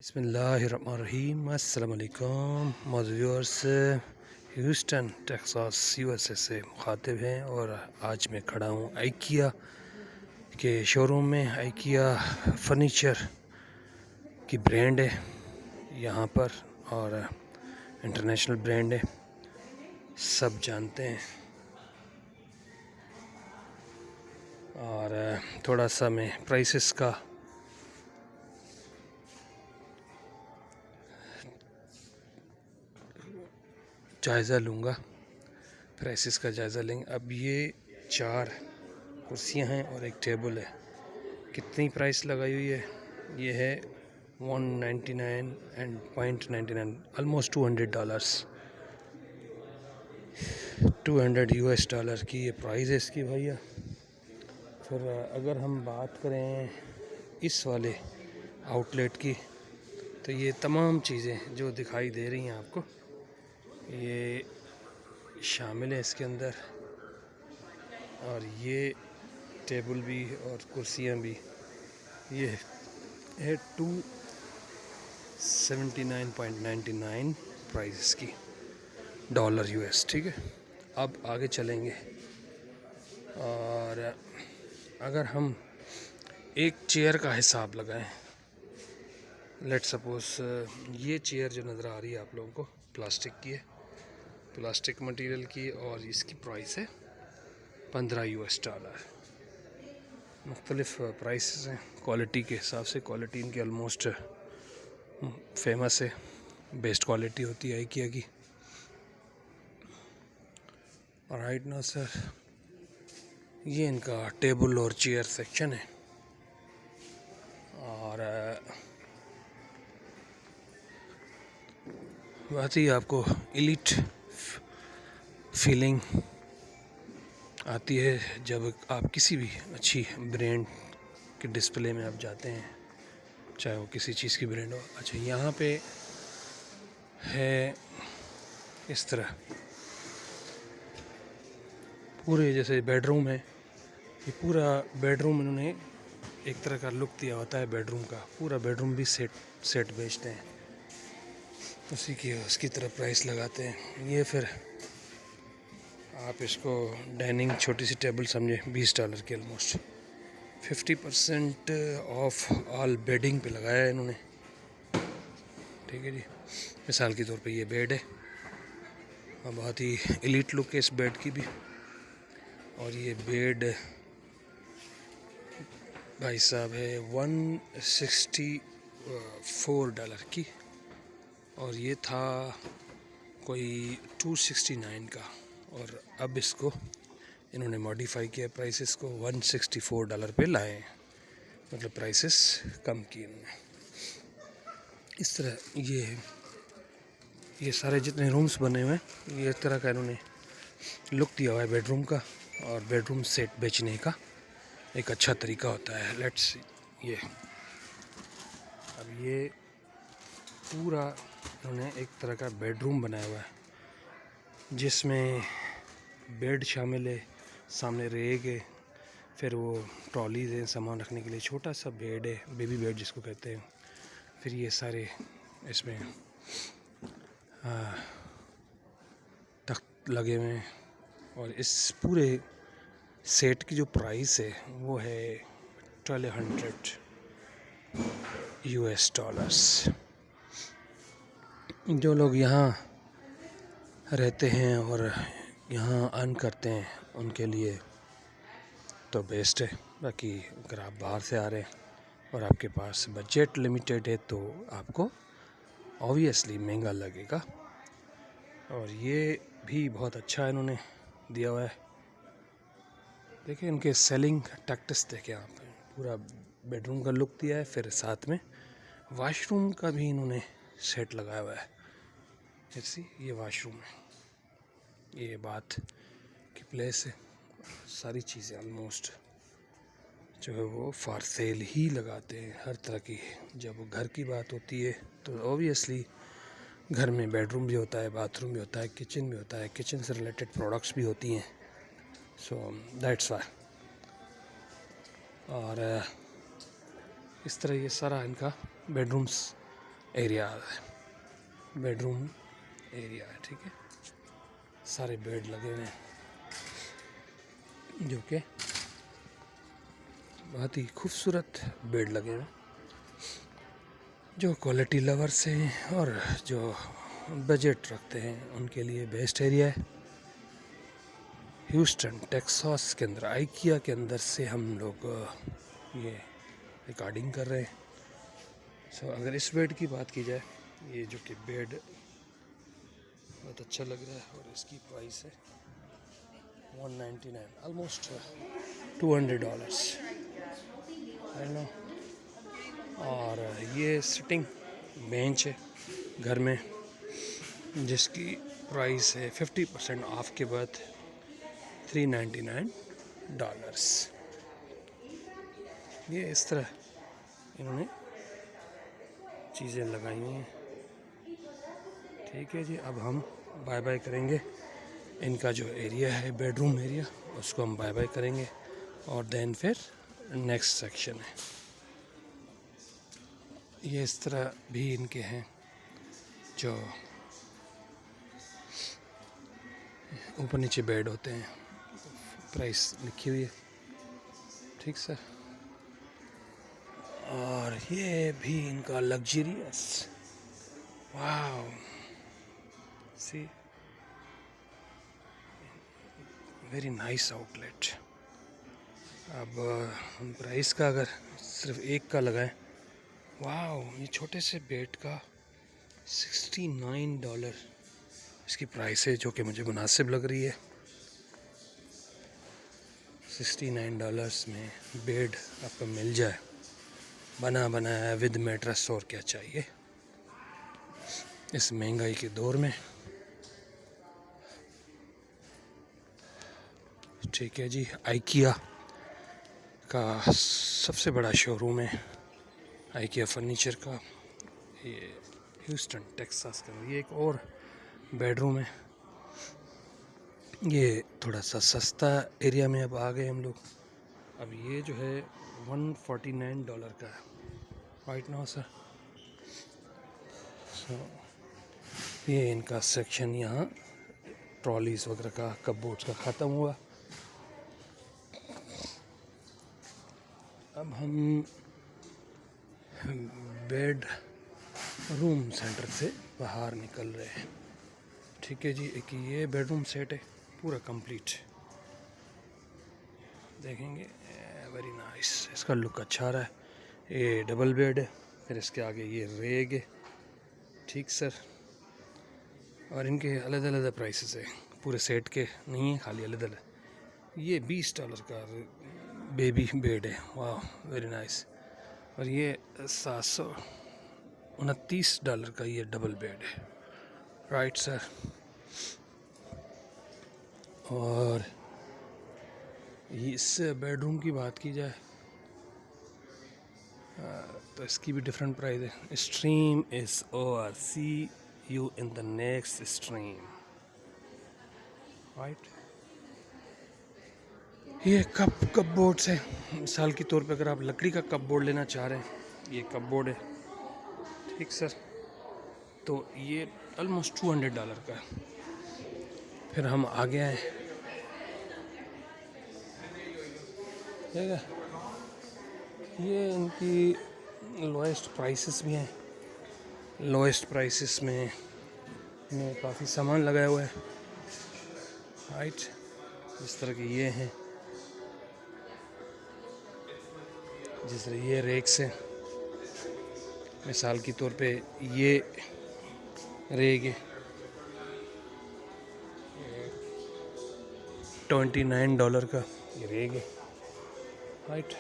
बिस्मिल्लाहिर्रहमानिर्रहीम। अस्सलाम वालेकुम व्यूअर्स, ह्यूस्टन टेक्सास यूएसए से मुखातिब हैं और आज मैं खड़ा हूँ आइकिया के शोरूम में। आइकिया फर्नीचर की ब्रांड है यहाँ पर और इंटरनेशनल ब्रांड है, सब जानते हैं। और थोड़ा सा मैं प्राइसेस का जायज़ा लूँगा, प्राइसेस का जायज़ा लेंगे। अब ये 4 कुर्सियाँ हैं और एक टेबल है। कितनी प्राइस लगाई हुई है? ये है $199.99, ऑलमोस्ट $200, $200 की ये प्राइस है इसकी भैया। फिर अगर हम बात करें इस वाले आउटलेट की, तो ये तमाम चीज़ें जो दिखाई दे रही हैं आपको, ये शामिल है इसके अंदर। और ये टेबल भी और कुर्सियाँ भी, ये है $279.99 प्राइस की, डॉलर यूएस। ठीक है, अब आगे चलेंगे। और अगर हम एक चेयर का हिसाब लगाएं, लेट सपोज ये चेयर जो नज़र आ रही है आप लोगों को, प्लास्टिक की है, प्लास्टिक मटेरियल की, और इसकी प्राइस है $15। मुख्तलिफ प्राइसेस हैं क्वालिटी के हिसाब से। क्वालिटी इनकी ऑलमोस्ट फेमस है, बेस्ट क्वालिटी होती है आइकिया की। राइट ना सर, ये इनका टेबल और चेयर सेक्शन है। और बात ही आपको एलीट फीलिंग आती है जब आप किसी भी अच्छी ब्रांड के डिस्प्ले में आप जाते हैं, चाहे वो किसी चीज़ की ब्रांड हो। अच्छा, यहाँ पे है इस तरह पूरे, जैसे बेडरूम है, ये पूरा बेडरूम इन्होंने एक तरह का लुक दिया होता है बेडरूम का। पूरा बेडरूम भी सेट बेचते हैं, उसकी तरह प्राइस लगाते हैं। ये फिर आप इसको डाइनिंग छोटी सी टेबल समझे, $20 की ऑलमोस्ट 50% ऑफ ऑल बेडिंग पे लगाया है इन्होंने। ठीक है जी, मिसाल के तौर पे ये बेड है और बहुत ही एलीट लुक है इस बेड की भी। और ये बेड भाई साहब है $164 की, और ये था कोई 269 का, और अब इसको इन्होंने मॉडिफाई किया, प्राइसेस को $164 पे लाए हैं, मतलब प्राइसेस कम किए इन्होंने। इस तरह ये सारे जितने रूम्स बने हुए हैं, ये इस तरह का इन्होंने लुक दिया हुआ है बेडरूम का। और बेडरूम सेट बेचने का एक अच्छा तरीका होता है। लेट्स ये अब ये पूरा इन्होंने एक तरह का बेडरूम बनाया हुआ है, जिसमें बेड शामिल है, सामने रेग है, फिर वो ट्रॉलीज हैं सामान रखने के लिए, छोटा सा बेड है, बेबी बेड जिसको कहते हैं। फिर ये सारे इसमें तख्त लगे हुए हैं। और इस पूरे सेट की जो प्राइस है वो है $1,200। जो लोग यहाँ रहते हैं और यहाँ अर्न करते हैं उनके लिए तो बेस्ट है। बाकी अगर आप बाहर से आ रहे हैं और आपके पास बजट लिमिटेड है तो आपको ऑब्वियसली महंगा लगेगा। और ये भी बहुत अच्छा इन्होंने दिया हुआ है। देखिए इनके सेलिंग टैक्टिस देखें आप, पूरा बेडरूम का लुक दिया है, फिर साथ में वाशरूम का भी इन्होंने सेट लगाया हुआ है। जैसे ये वाशरूम है, ये बात की प्लेस है, सारी चीज़ें ऑलमोस्ट जो है वो फॉर सेल ही लगाते हैं हर तरह की। जब घर की बात होती है तो ऑब्वियसली घर में बेडरूम भी होता है, बाथरूम भी होता है, किचन भी होता है, किचन से रिलेटेड प्रोडक्ट्स भी होती हैं। So that's why. और इस तरह ये सारा इनका बेडरूम्स एरिया है, बेडरूम एरिया है, ठीक है। सारे बेड लगे हुए हैं जो कि बहुत ही खूबसूरत बेड लगे हुए हैं, जो क्वालिटी लवर्स हैं और जो बजट रखते हैं उनके लिए बेस्ट एरिया है। ह्यूस्टन टेक्सास के अंदर आइकिया के अंदर से हम लोग ये रिकॉर्डिंग कर रहे हैं। सो अगर इस बेड की बात की जाए, ये जो कि बेड बहुत अच्छा लग रहा है और इसकी प्राइस है $199, ऑलमोस्ट $200 है ना। और ये सिटिंग बेंच है घर में, जिसकी प्राइस है 50% ऑफ के बाद $399। ये इस तरह इन्होंने चीज़ें लगाई हुई हैं, ठीक है जी। अब हम बाय बाय करेंगे। इनका जो एरिया है बेडरूम एरिया, उसको हम बाय बाय करेंगे और देन फिर नेक्स्ट सेक्शन है। ये इस तरह भी इनके हैं, जो ऊपर नीचे बेड होते हैं, प्राइस लिखी हुई है, ठीक सर। और ये भी इनका लग्जरियस, वाव, सी, वेरी नाइस आउटलेट। अब हम प्राइस का अगर सिर्फ एक का लगाएं, वाव, ये छोटे से बेड का $69 इसकी प्राइस है, जो कि मुझे मुनासिब लग रही है। $69 में बेड आपको मिल जाए, बना बनाया विद मैट्रेस, और क्या चाहिए इस महंगाई के दौर में, ठीक है जी। आइकिया का सबसे बड़ा शोरूम है आइकिया फर्नीचर का, ये ह्यूस्टन टेक्सास का। ये एक और बेडरूम है, ये थोड़ा सा सस्ता एरिया में अब आ गए हम लोग। अब ये जो है $149 का है, राइट नाउ सर। ये इनका सेक्शन यहाँ ट्रॉलीज वगैरह का, कपबोर्ड्स का ख़त्म हुआ। अब हम बेड रूम सेंटर से बाहर निकल रहे हैं, ठीक है जी। एक ये बेडरूम सेट है पूरा कंप्लीट, देखेंगे, वेरी नाइस, इसका लुक अच्छा रहा है। ये डबल बेड है, फिर इसके आगे ये रेग है, ठीक सर। और इनके अलग अलग प्राइसेस है, पूरे सेट के नहीं है, खाली अलग अलग। ये $20 का बेबी बेड है, वाह, वेरी नाइस। और ये $729 का ये डबल बेड है, राइट सर। और इस बेडरूम की बात की जाए तो इसकी भी डिफरेंट प्राइस है। Stream is over, see you in the next stream, right. ये कप बोर्ड्स है, मिसाल के तौर पे अगर आप लकड़ी का कप बोर्ड लेना चाह रहे हैं, ये कप बोर्ड है, ठीक सर। तो ये ऑलमोस्ट $200 का है। फिर हम आगे आए, ठीक है, ये इनकी लोएस्ट प्राइसेस भी हैं। लोएस्ट प्राइसेस में काफ़ी सामान लगाया हुआ है, राइट। जिस तरह के ये हैं, जिस तरह ये रेक्स हैं, मिसाल के तौर पे ये रेग है $29 का, ये रेग है, राइट।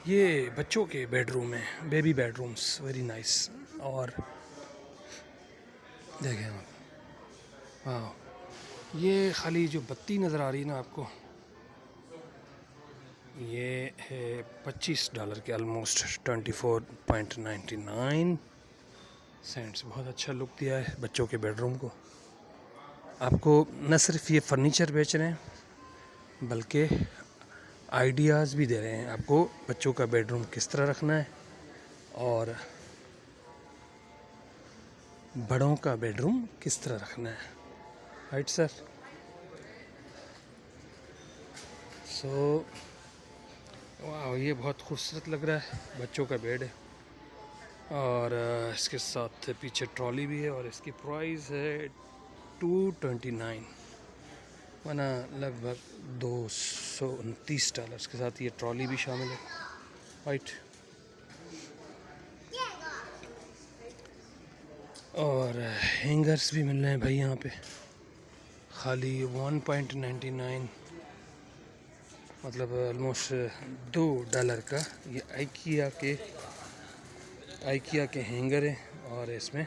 ये बच्चों के बेडरूम है, बेबी बेडरूम्स, वेरी नाइस। और देखें आप, हाँ, ये खाली जो बत्ती नज़र आ रही है ना आपको, ये है $25 के, ऑलमोस्ट 24.99 सेंट्स। बहुत अच्छा लुक दिया है बच्चों के बेडरूम को। आपको न सिर्फ ये फर्नीचर बेच रहे हैं, बल्कि आइडियाज़ भी दे रहे हैं आपको, बच्चों का बेडरूम किस तरह रखना है, और बड़ों का बेडरूम किस तरह रखना है, राइट सर। सो वाह, ये बहुत खूबसूरत लग रहा है, बच्चों का बेड है और इसके साथ पीछे ट्रॉली भी है और इसकी प्राइस है $229, माना लगभग $229 के साथ ये ट्रॉली भी शामिल है, राइट। और हैंगर्स भी मिल रहे हैं भाई यहाँ पे, खाली $1.99, मतलब ऑलमोस्ट $2 का ये आइकिया के हैंगर है और इसमें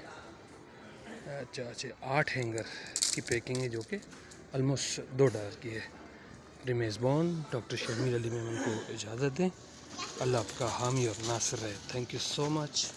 8 हैंगर की पैकिंग है जो कि ऑलमोस्ट $2 की है। रिमेश बॉन डॉक्टर शमीर अली मेमन को इजाज़त दें। अल्लाह आपका हामी और नासिर रहे। Thank you so much.